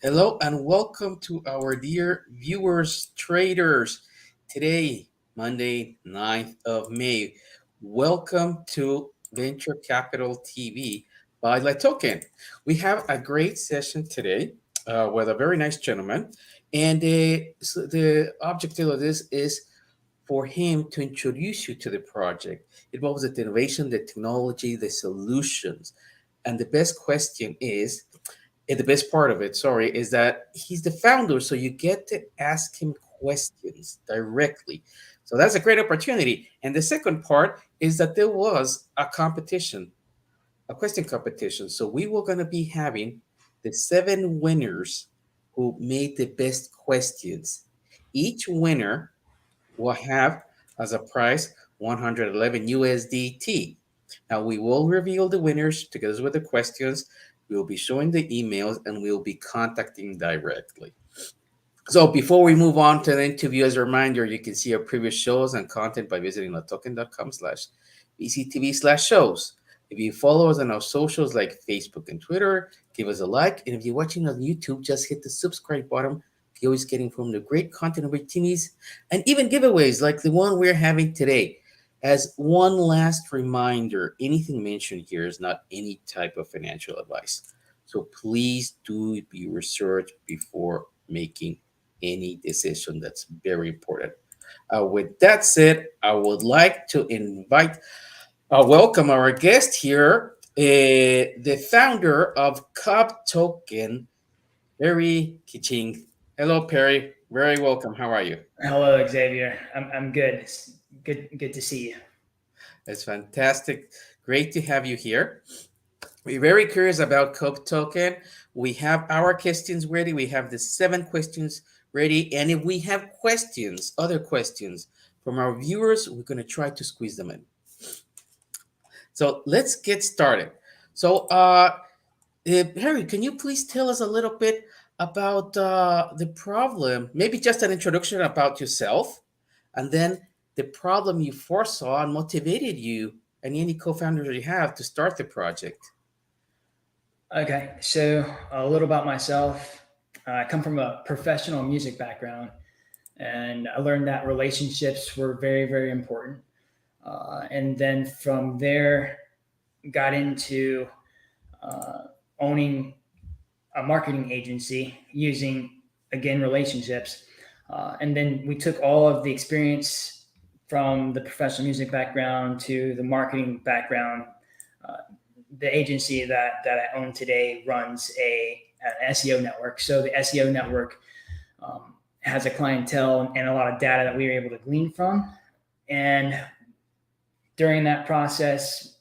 Hello and welcome to our dear viewers, traders. Today, Monday, 9th of May. Welcome to Venture Capital TV by LATOKEN. We have a great session today with a very nice gentleman. And the objective of this is for him to introduce you to the project. It involves the innovation, the technology, the solutions. And the best question is, and the best part of it, sorry, is that he's the founder, so you get to ask him questions directly. So that's a great opportunity. And the second part is that there was a competition, a question competition. So we were going to be having the seven winners who made the best questions. Each winner will have as a prize 111 USDT. Now we will reveal the winners together with the questions. We will be showing the emails and we will be contacting directly. So before we move on to the interview, as a reminder, you can see our previous shows and content by visiting latoken.com/VCTV/shows. If you follow us on our socials like Facebook and Twitter, give us a like. And if you're watching on YouTube, just hit the subscribe button. You're always getting from the great content opportunities and even giveaways like the one we're having today. As one last reminder, anything mentioned here is not any type of financial advice. So please do be research before making any decision. That's very important. With that said, I would like to welcome our guest here, the founder of CubToken, Perry Kitching. Hello, Perry. Very welcome. How are you? Hello, Xavier. I'm good. It's good to see you. It's fantastic. Great to have you here. We're very curious about CubToken. We have our questions ready. We have the seven questions ready. And if we have questions, other questions from our viewers, we're going to try to squeeze them in. So let's get started. So, Harry, can you please tell us a little bit about the problem? Maybe just an introduction about yourself, and then the problem you foresaw and motivated you and any co-founders you have to start the project. Okay, so a little about myself. I come from a professional music background, and I learned that relationships were very important. And then from there, got into uh, owning a marketing agency using again relationships. And then we took all of the experience from the professional music background to the marketing background. Uh, the agency that I own today runs an SEO network. So the SEO network has a clientele and a lot of data that we were able to glean from. And during that process,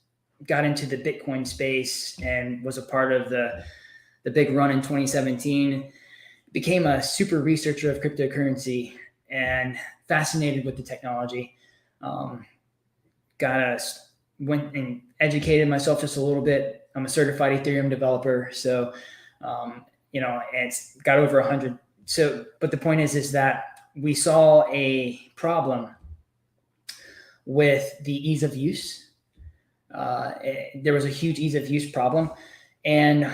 got into the Bitcoin space and was a part of the big run in 2017. Became a super researcher of cryptocurrency and fascinated with the technology. Um, went and educated myself just a little bit. I'm a certified Ethereum developer, so it's got over 100. So, but the point is that we saw a problem with the ease of use. There was a huge ease of use problem, and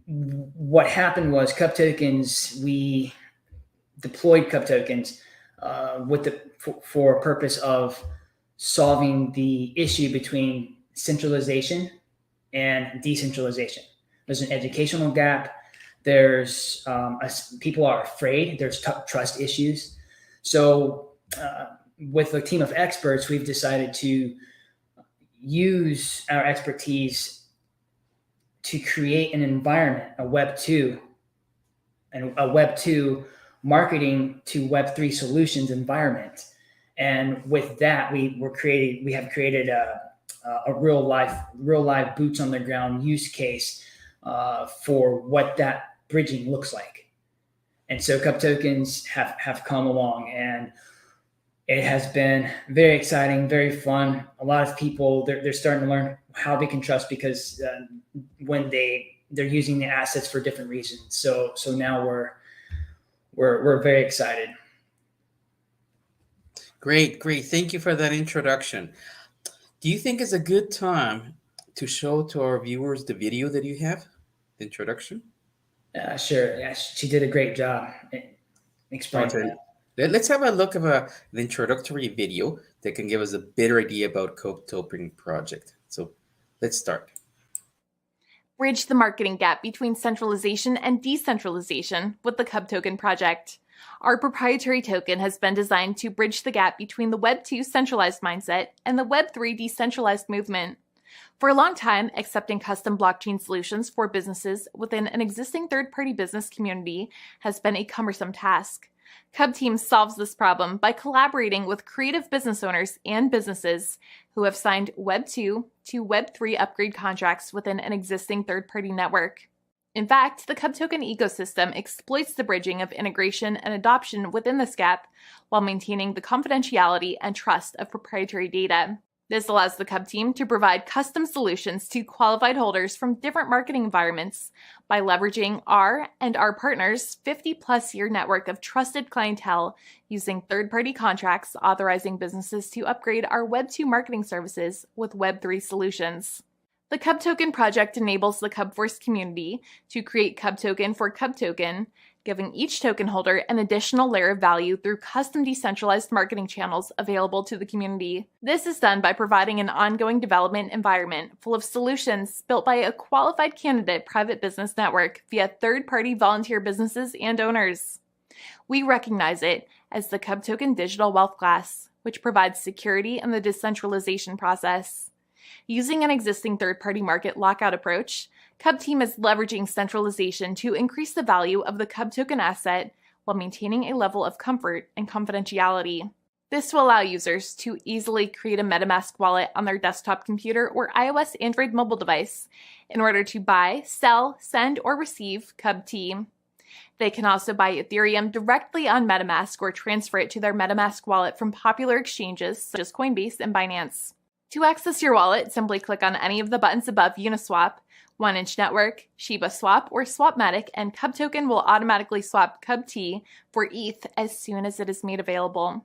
what happened was CubTokens. We deployed CubTokens for purpose of solving the issue between centralization and decentralization. There's an educational gap. There's people are afraid. There's trust issues. So with a team of experts, we've decided to use our expertise to create an environment, a Web 2 marketing to Web 3 solutions environment. And with that, we have created a real life boots on the ground use case for what that bridging looks like. And so CubTokens have come along, and it has been very exciting, very fun. A lot of people they're starting to learn how they can trust, because when they're using the assets for different reasons. So now we're very excited. Great. Thank you for that introduction. Do you think it's a good time to show to our viewers the video that you have, the introduction? Sure. Yeah, she did a great job explaining Okay. that. Let's have a look of the introductory video that can give us a better idea about CubToken project. So let's start. Bridge the marketing gap between centralization and decentralization with the CubToken project. Our proprietary token has been designed to bridge the gap between the Web 2 centralized mindset and the Web 3 decentralized movement. For a long time, accepting custom blockchain solutions for businesses within an existing third-party business community has been a cumbersome task. Cub Team solves this problem by collaborating with creative business owners and businesses who have signed Web 2 to Web 3 upgrade contracts within an existing third-party network. In fact, the CubToken ecosystem exploits the bridging of integration and adoption within this gap while maintaining the confidentiality and trust of proprietary data. This allows the Cub team to provide custom solutions to qualified holders from different marketing environments by leveraging our and our partners' 50-plus year network of trusted clientele using third-party contracts authorizing businesses to upgrade our Web 2 marketing services with Web 3 solutions. The CubToken project enables the CubForce community to create CubToken for CubToken, giving each token holder an additional layer of value through custom decentralized marketing channels available to the community. This is done by providing an ongoing development environment full of solutions built by a qualified candidate private business network via third-party volunteer businesses and owners. We recognize it as the CubToken digital wealth class, which provides security in the decentralization process. Using an existing third-party market lockout approach, Cub Team is leveraging centralization to increase the value of the CubToken asset while maintaining a level of comfort and confidentiality. This will allow users to easily create a MetaMask wallet on their desktop computer or iOS Android mobile device in order to buy, sell, send, or receive Cub Team. They can also buy Ethereum directly on MetaMask or transfer it to their MetaMask wallet from popular exchanges such as Coinbase and Binance. To access your wallet, simply click on any of the buttons above Uniswap, 1inch Network, Shiba Swap, or Swapmatic, and CubToken will automatically swap CubT for ETH as soon as it is made available.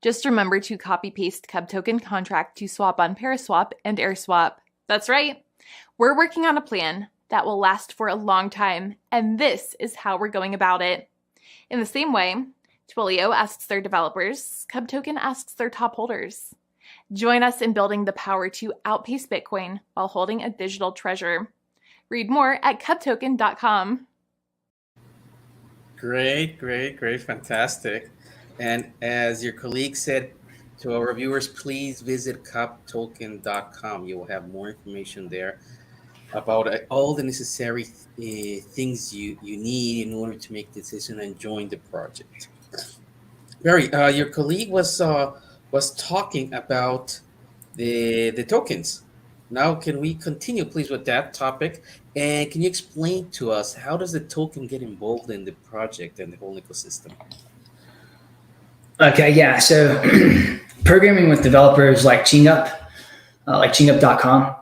Just remember to copy-paste CubToken contract to swap on Paraswap and AirSwap. That's right! We're working on a plan that will last for a long time, and this is how we're going about it. In the same way, Twilio asks their developers, CubToken asks their top holders. Join us in building the power to outpace Bitcoin while holding a digital treasure. Read more at CubToken.com. Great, great, great, fantastic. And as your colleague said to our viewers, please visit CubToken.com. You will have more information there about all the necessary things you need in order to make decision and join the project. Very. Your colleague was talking about the tokens. Now, can we continue, please, with that topic? And can you explain to us how does the token get involved in the project and the whole ecosystem? Okay, yeah. So programming with developers like ChinguP, like ChinguP.com,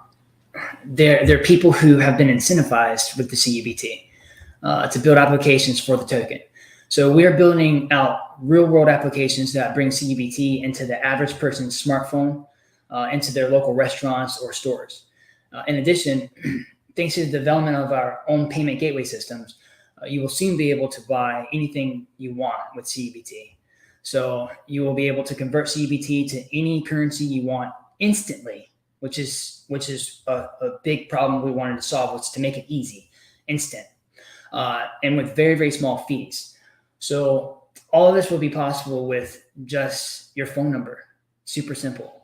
they're people who have been incentivized with the CUBT to build applications for the token. So we are building out real-world applications that bring CUBT into the average person's smartphone, into their local restaurants or stores. In addition, thanks to the development of our own payment gateway systems, you will soon be able to buy anything you want with CUBT. So you will be able to convert CUBT to any currency you want instantly, which is a big problem we wanted to solve, was to make it easy, instant, and with very, very small fees. So all of this will be possible with just your phone number. Super simple.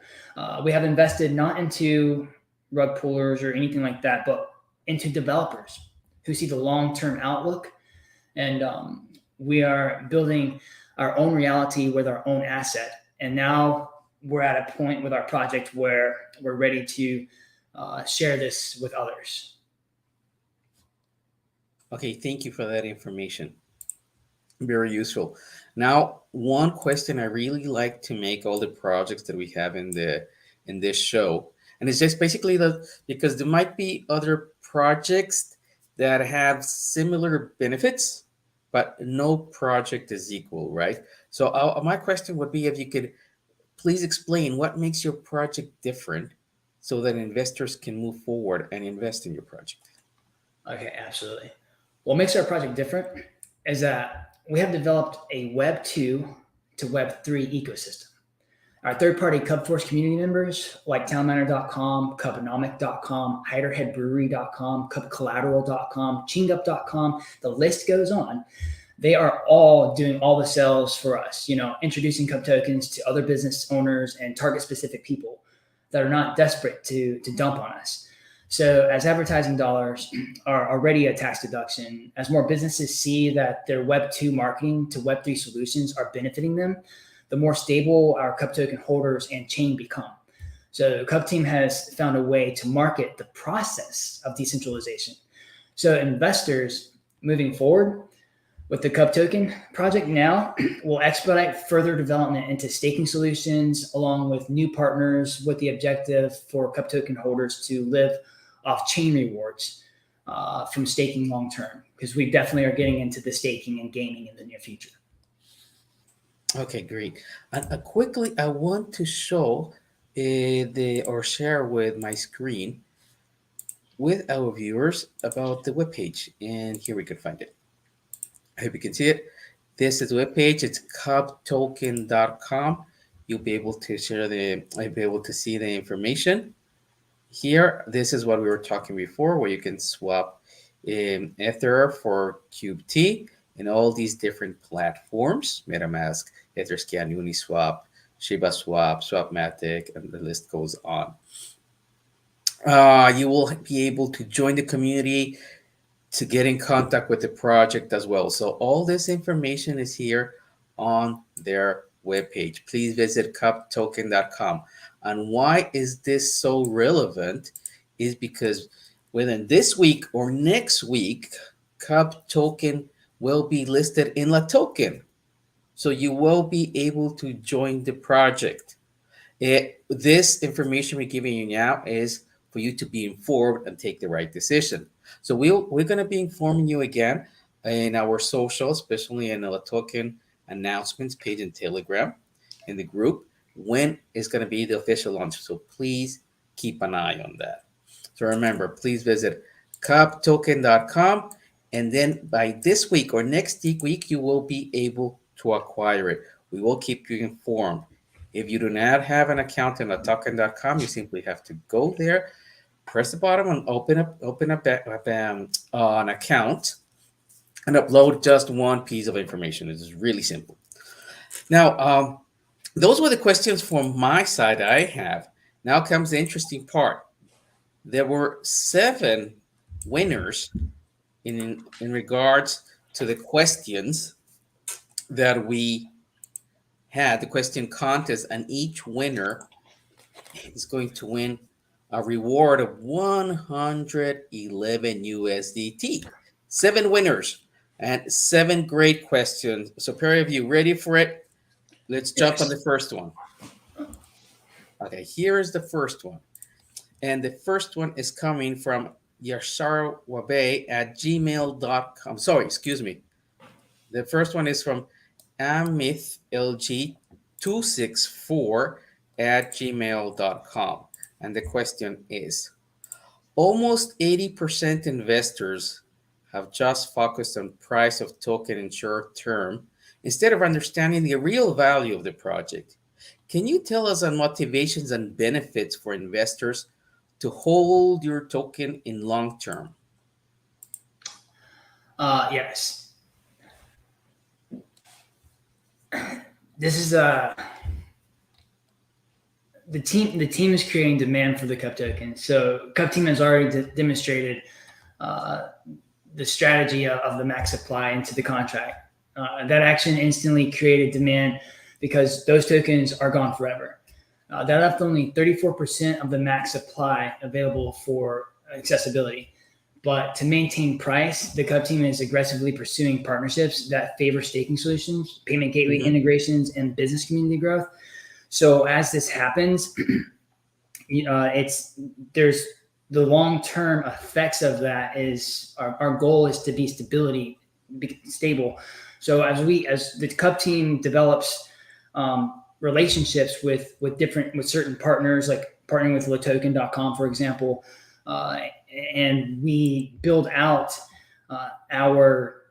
We have invested not into rug pullers or anything like that, but into developers who see the long-term outlook. And we are building our own reality with our own asset. And now we're at a point with our project where we're ready to share this with others. Okay, thank you for that information. Very useful. Now, one question I really like to make all the projects that we have in this show, and it's just basically because there might be other projects that have similar benefits, but no project is equal, right? So my question would be if you could please explain what makes your project different so that investors can move forward and invest in your project. Okay, absolutely. What makes our project different is that we have developed a Web 2 to Web 3 ecosystem. Our third-party CubForce community members like townminer.com, cubonomic.com, hiderheadbrewery.com, cubcollateral.com, chingup.com, the list goes on. They are all doing all the sales for us, introducing Cub tokens to other business owners and target specific people that are not desperate to dump on us. So as advertising dollars are already a tax deduction, as more businesses see that their Web 2 marketing to Web 3 solutions are benefiting them, the more stable our Cub token holders and chain become. So Cub team has found a way to market the process of decentralization. So investors moving forward with the Cub token project now will expedite further development into staking solutions along with new partners with the objective for Cub token holders to live off chain rewards from staking long term, because we definitely are getting into the staking and gaming in the near future. Okay, great. And quickly, I want to show or share with my screen with our viewers about the webpage. And here we can find it. I hope you can see it. This is the webpage. It's CubToken.com. You'll be able to I'll be able to see the information. Here, this is what we were talking before, where you can swap Ether for QT and all these different platforms: MetaMask, Etherscan, Uniswap, Shiba Swap, Swapmatic, and the list goes on. You will be able to join the community to get in contact with the project as well. So all this information is here on their webpage. Please visit CubToken.com. And why is this so relevant is because within this week or next week, Cub token will be listed in LATOKEN. So you will be able to join the project. This information we're giving you now is for you to be informed and take the right decision. So we're going to be informing you again in our social, especially in the LATOKEN announcements page in Telegram, in the group, when it's going to be the official launch. So please keep an eye on that. So remember, please visit CubToken.com. And then by this week or next week, you will be able to acquire it. We will keep you informed. If you do not have an account in LATOKEN.com, you simply have to go there, press the bottom and open up an account and upload just one piece of information. It's really simple. Now, those were the questions from my side I have. Now comes the interesting part. There were 7 winners in regards to the questions that we had, the question contest, and each winner is going to win a reward of 111 USDT. 7 winners and 7 great questions. So, Perry, are you ready for it? Let's jump on the first one. Okay, here is the first one. And the first one is coming from yasharwabe@gmail.com. Sorry, excuse me. The first one is from amithlg264@gmail.com. And the question is, almost 80% investors have just focused on price of token in short term instead of understanding the real value of the project. Can you tell us on motivations and benefits for investors to hold your token in long term? Yes. This is the team. The team is creating demand for the Cub token. So Cub team has already demonstrated the strategy of the max supply into the contract. That action instantly created demand because those tokens are gone forever. That left only 34% of the max supply available for accessibility. But to maintain price, the Cub team is aggressively pursuing partnerships that favor staking solutions, payment gateway integrations, and business community growth. So as this happens, there's the long-term effects of that is our goal is to be stable. So as the Cub team develops relationships with certain partners, like partnering with LATOKEN.com, for example, and we build out our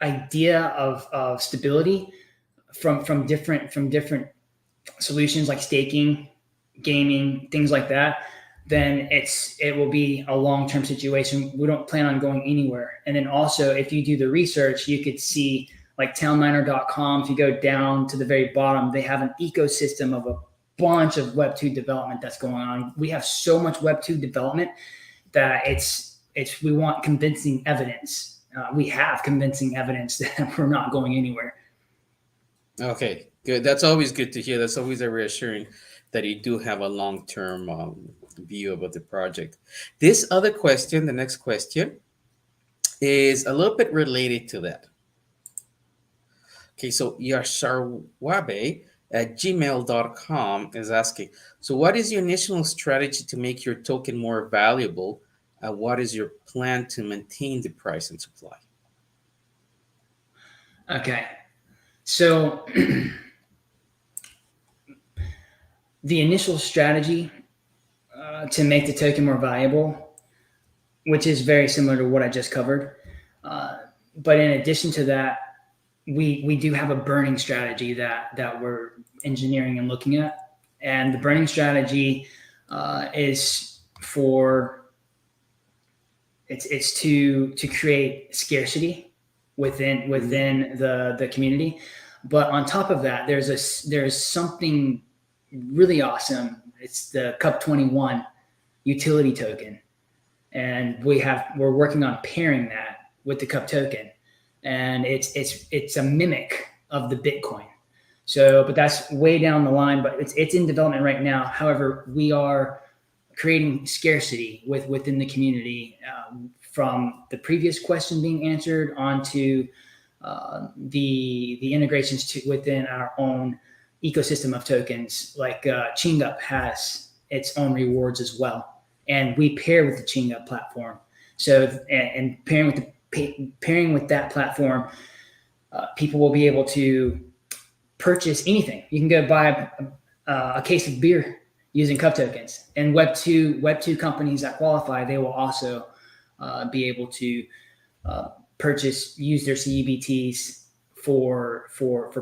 idea of stability from different solutions like staking, gaming, things like that, then it will be a long-term situation. We don't plan on going anywhere. And then also, if you do the research, you could see like townminer.com. If you go down to the very bottom, they have an ecosystem of a bunch of Web 2 development that's going on. We have so much Web 2 development that we want convincing evidence. We have convincing evidence that we're not going anywhere. Okay, good. That's always good to hear. That's always a reassuring that you do have a long-term view about the project. This other question, the next question, is a little bit related to that. Okay, so Yasharwabe at gmail.com is asking, so what is your initial strategy to make your token more valuable? What is your plan to maintain the price and supply? Okay, so the initial strategy to make the token more valuable, which is very similar to what I just covered. But in addition to that, we do have a burning strategy that we're engineering and looking at. And the burning strategy is it's to create scarcity within the community. But on top of that, there's something really awesome. It's the CubToken Utility token, and we're working on pairing that with the CubToken, and it's a mimic of the Bitcoin. So, but that's way down the line. But it's in development right now. However, we are creating scarcity within the community from the previous question being answered onto the integrations within our own ecosystem of tokens. Like ChinguP has its own rewards as well, and we pair with the ChinguP platform. So, and pairing with that platform, people will be able to purchase anything. You can go buy a case of beer using CubTokens, and Web 2 companies that qualify, they will also be able to use their CEBTs for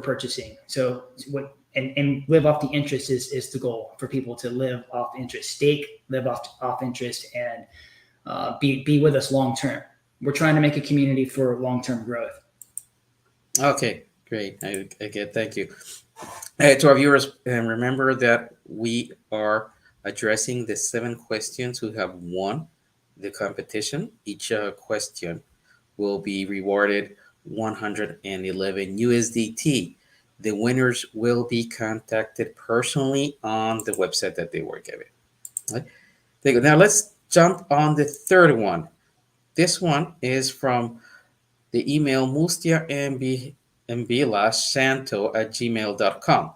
purchasing. So and live off the interest is the goal for people to live off interest, stake, live off interest, and be with us long term. We're trying to make a community for long-term growth. Okay, great. I get. Thank you. To our viewers, remember that we are addressing the 7 questions who have won the competition. Each question will be rewarded 111 USDT. The winners will be contacted personally on the website that they were given. Right? Now let's jump on the third one. This one is from the email mustiambila@gmail.com.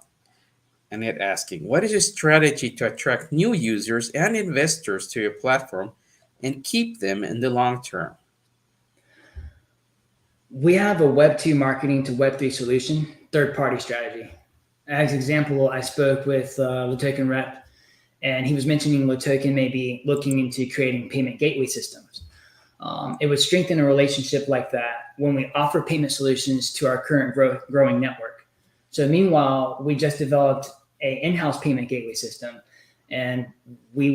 And it asking, what is your strategy to attract new users and investors to your platform and keep them in the long term? We have a Web 2 marketing to Web 3 solution, third-party strategy. As example, I spoke with LATOKEN rep, and he was mentioning LATOKEN may be looking into creating payment gateway systems. It would strengthen a relationship like that when we offer payment solutions to our current growing network. So meanwhile, we just developed an in-house payment gateway system, and we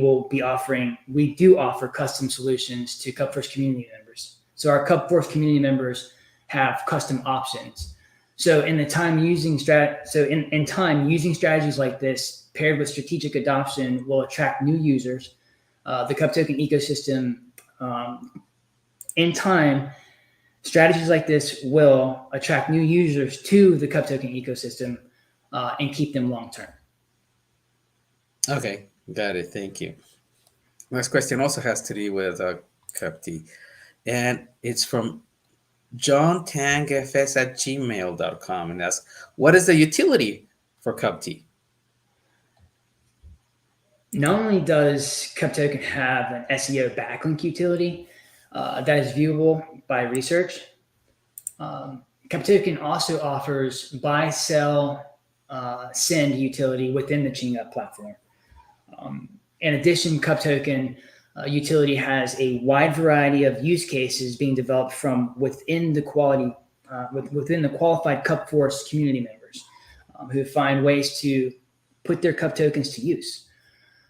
do offer custom solutions to CubFirst community members. So our CubFirst community members have custom options. So in time, using strategies like this paired with strategic adoption will attract new users. The CubToken ecosystem, in time, strategies like this will attract new users to the CubToken ecosystem and keep them long term. Okay, got it. Thank you. Next question also has to do with CubT, and it's from johntangfs@gmail.com, and asks, what is the utility for CubT? Not only does CubToken have an SEO backlink utility that is viewable by research, CubToken also offers buy, sell, send utility within the ChinguP platform. In addition, CubToken Utility has a wide variety of use cases being developed from within the within the qualified CupForce community members who find ways to put their Cup tokens to use.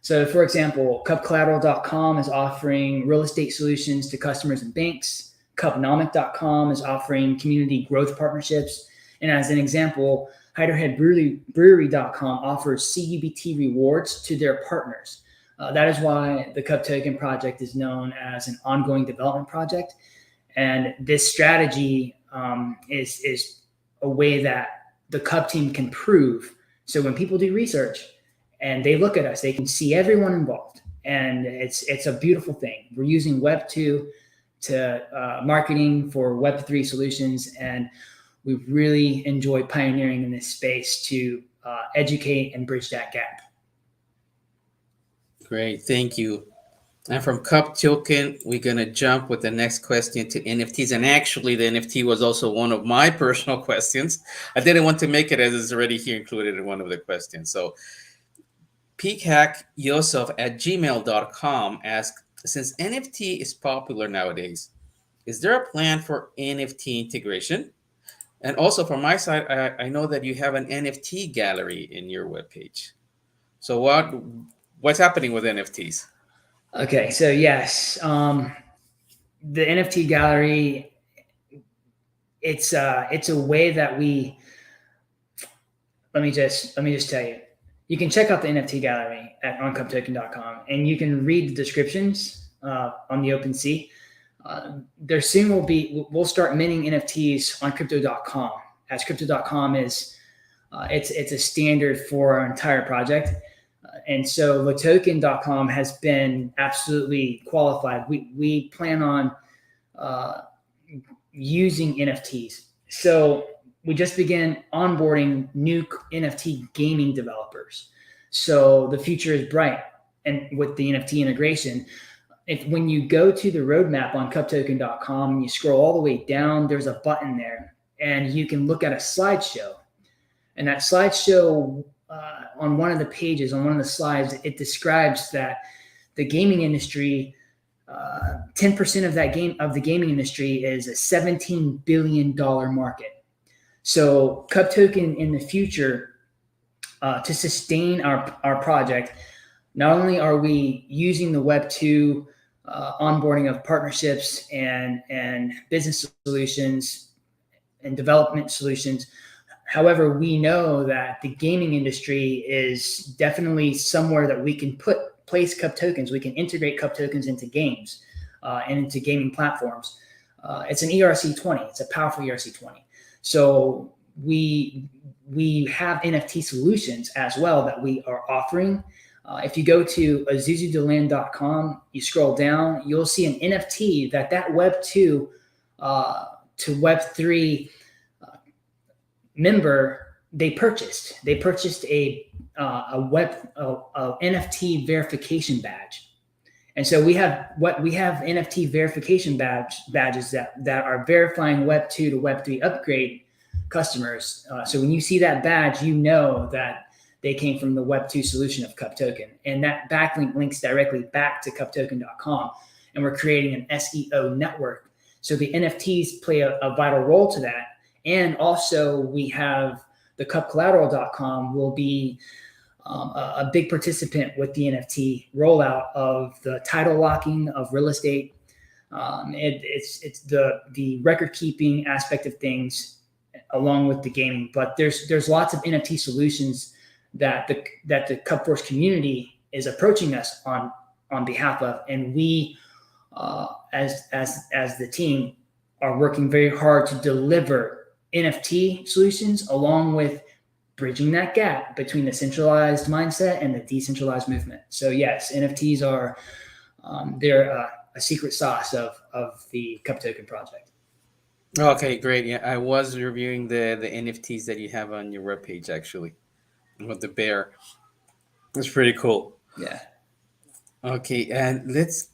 So, for example, CupCollateral.com is offering real estate solutions to customers and banks. CupNomic.com is offering community growth partnerships. And as an example, HiderheadBrewery.com offers CUBT rewards to their partners. That is why the CubToken project is known as an ongoing development project. And this strategy is a way that the Cub team can prove. So when people do research and they look at us, they can see everyone involved. And it's a beautiful thing. We're using Web 2 to marketing for Web 3 solutions. And we really enjoy pioneering in this space to educate and bridge that gap. Great, thank you. And from CubToken, we're going to jump with the next question to NFTs. And actually, the NFT was also one of my personal questions. I didn't want to make it as it's already here included in one of the questions. So peakhack@gmail.com asks, since NFT is popular nowadays, is there a plan for NFT integration? And also from my side, I know that you have an NFT gallery in your webpage. So what's happening with NFTs? Okay, so yes, the NFT gallery, it's a way that let me just tell you, you can check out the NFT gallery on CubToken.com, and you can read the descriptions on the OpenSea. There soon we'll start minting NFTs on Crypto.com, as Crypto.com is it's a standard for our entire project. And so LATOKEN.com has been absolutely qualified. We plan on using NFTs. So we just began onboarding new NFT gaming developers. So the future is bright. And with the NFT integration, when you go to the roadmap on CubToken.com and you scroll all the way down, there's a button there, and you can look at a slideshow. And that slideshow, on one of the pages, on one of the slides, it describes that the gaming industry, 10% of the gaming industry is a $17 billion market. So CubToken in the future, to sustain our project, not only are we using the Web 2 onboarding of partnerships and business solutions and development solutions. However, we know that the gaming industry is definitely somewhere that we can place Cup tokens. We can integrate Cup tokens into games and into gaming platforms. It's an ERC20. It's a powerful ERC20. So we have NFT solutions as well that we are offering. If you go to azuzudeland.com, you scroll down, you'll see an NFT that Web 2 to Web 3 member they purchased. They purchased a NFT verification badge, and so we have NFT verification badges that are verifying Web 2 to Web 3 upgrade customers. So when you see that badge, you know that they came from the Web 2 solution of CubToken, and that backlink links directly back to CubToken.com. And we're creating an SEO network. So the NFTs play a vital role to that. And also we have the CubCollateral.com will be a big participant with the NFT rollout of the title locking of real estate. It's the record keeping aspect of things along with the gaming. But there's lots of NFT solutions that the CubForce community is approaching us on behalf of, and we as the team are working very hard to deliver NFT solutions along with bridging that gap between the centralized mindset and the decentralized movement. So yes, NFTs are they're a secret sauce of the CubToken project. Okay, great. Yeah, I was reviewing the NFTs that you have on your webpage actually. With the bear. That's pretty cool. Yeah. Okay, and let's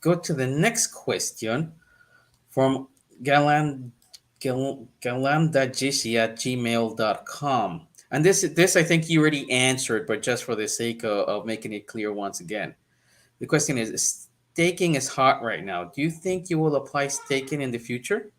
go to the next question from galamdajishi@gmail.com. And this I think you already answered, but just for the sake of making it clear once again. The question is staking is hot right now. Do you think you will apply staking in the future?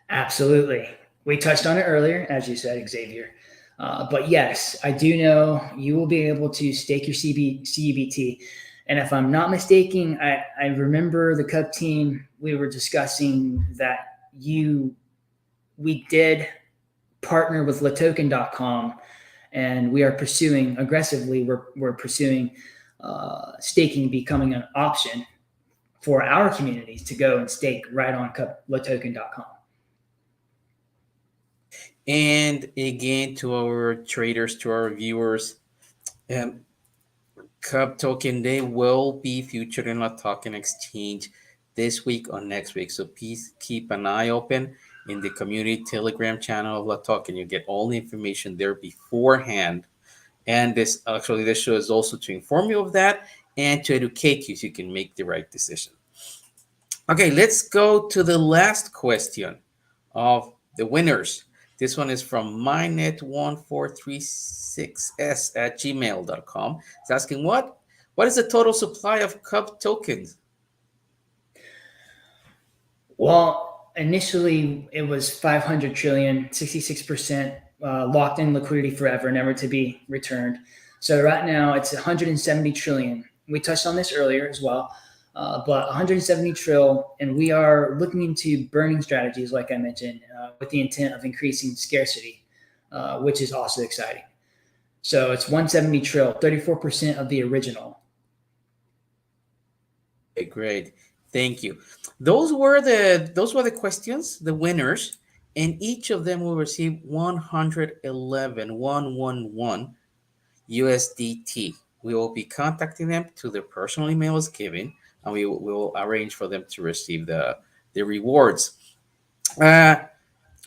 Absolutely. We touched on it earlier, as you said, Xavier. But yes, I do know you will be able to stake your CUBT. And if I'm not mistaken, I remember the Cub team, we were discussing that we did partner with LATOKEN.com, and we are pursuing aggressively, we're pursuing staking becoming an option for our communities to go and stake right on LATOKEN.com. And again, to our traders, to our viewers, um, CubToken, they will be featured in LATOKEN Exchange this week or next week. So please keep an eye open in the community Telegram channel of LATOKEN. You get all the information there beforehand. And this show is also to inform you of that and to educate you so you can make the right decision. Okay, let's go to the last question of the winners. This one is from mynet1436s@gmail.com. It's asking what is the total supply of Cub tokens? Well, initially it was 500 trillion, 66% locked in liquidity forever, never to be returned. So right now it's 170 trillion. We touched on this earlier as well, but 170 trillion, and we are looking into burning strategies, like I mentioned, with the intent of increasing scarcity, which is also exciting. So it's 170 trillion, 34% of the original. Okay, great. Thank you. Those were the questions, the winners, and each of them will receive 111 USDT. We will be contacting them to their personal emails given, and we will arrange for them to receive the rewards.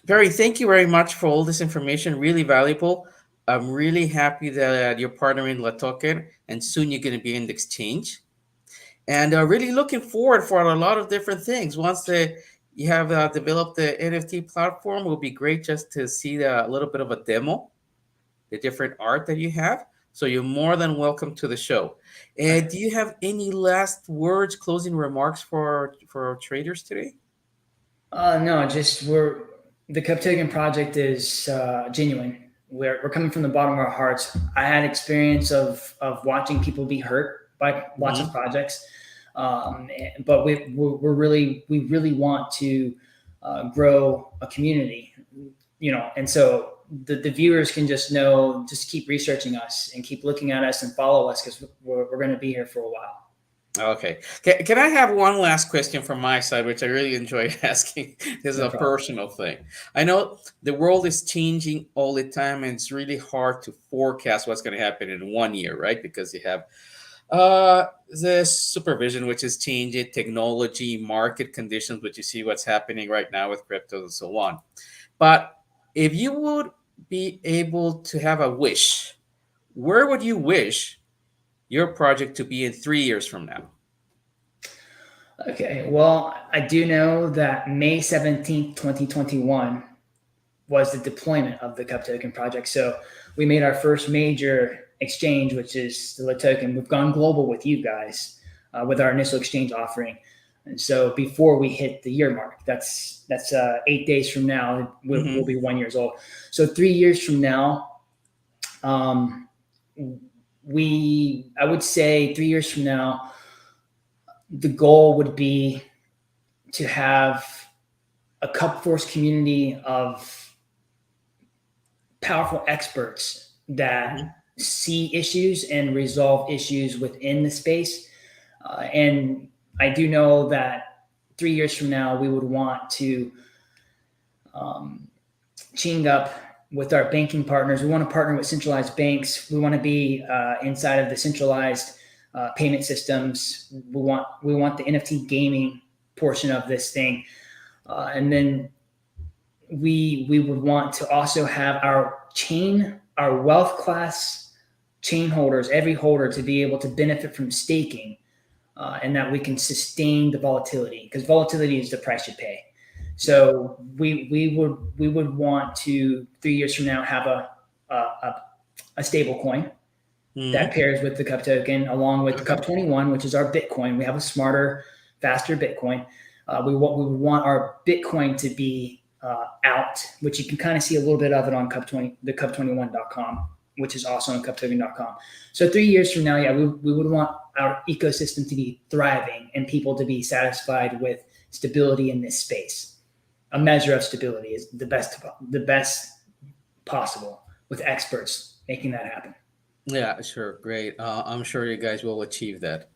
Perry, thank you very much for all this information. Really valuable. I'm really happy that you're partnering LATOKEN, and soon you're going to be in the exchange. And really looking forward for a lot of different things. Once you have developed the NFT platform, it will be great just to see a little bit of a demo, the different art that you have. So you're more than welcome to the show. And do you have any last words, closing remarks for our traders today? No, just the CubToken project is genuine. We're coming from the bottom of our hearts. I had experience of watching people be hurt by lots of projects, but we really want to grow a community, and so the viewers can just keep researching us and keep looking at us and follow us, because we're going to be here for a while. Okay. Can I have one last question from my side, which I really enjoyed asking? This is a personal thing. I know the world is changing all the time, and it's really hard to forecast what's going to happen in 1 year, right? Because you have the supervision, which is changing, technology, market conditions, which you see what's happening right now with crypto and so on. But if you would be able to have a wish, where would you wish your project to be in 3 years from now? Okay, well, I do know that May 17th, 2021 was the deployment of the CubToken project. So we made our first major exchange, which is the LATOKEN. We've gone global with you guys with our initial exchange offering. And so before we hit the year mark, that's 8 days from now, we'll be 1 year old. So 3 years from now, I would say 3 years from now, the goal would be to have a CubForce community of powerful experts that see issues and resolve issues within the space. And I do know that 3 years from now, we would want to team up with our banking partners. We want to partner with centralized banks. We want to be inside of the centralized payment systems. We want the NFT gaming portion of this thing, and then we would want to also have our wealth class chain holders, every holder, to be able to benefit from staking, and that we can sustain the volatility, because volatility is the price you pay. So we would want to 3 years from now have a stable coin that pairs with the Cup token, along with Okay. Cup 21, which is our Bitcoin. We have a smarter, faster Bitcoin. We would want our Bitcoin to be out, which you can kind of see a little bit of it on the CubToken.com, which is also on CubToken.com. So 3 years from now, yeah, we would want our ecosystem to be thriving and people to be satisfied with stability in this space. A measure of stability is the best possible, with experts making that happen. Yeah, sure. Great. I'm sure you guys will achieve that.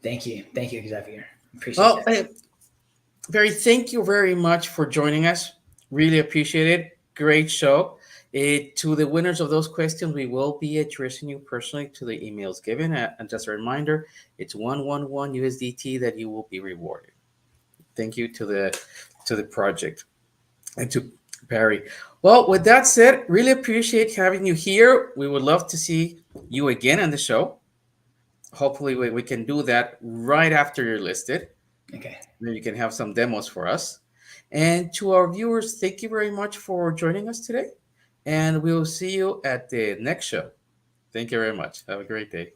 Thank you, Xavier. Appreciate Well, that. hey, Barry, thank you very much for joining us. Really appreciate it. Great show. To the winners of those questions, we will be addressing you personally to the emails given. And just a reminder, it's 111 USDT that you will be rewarded. Thank you to the project and to Barry. Well, with that said, really appreciate having you here. We would love to see you again on the show. Hopefully, we can do that right after you're listed. Okay. Then you can have some demos for us. And to our viewers, thank you very much for joining us today. And we'll see you at the next show. Thank you very much. Have a great day.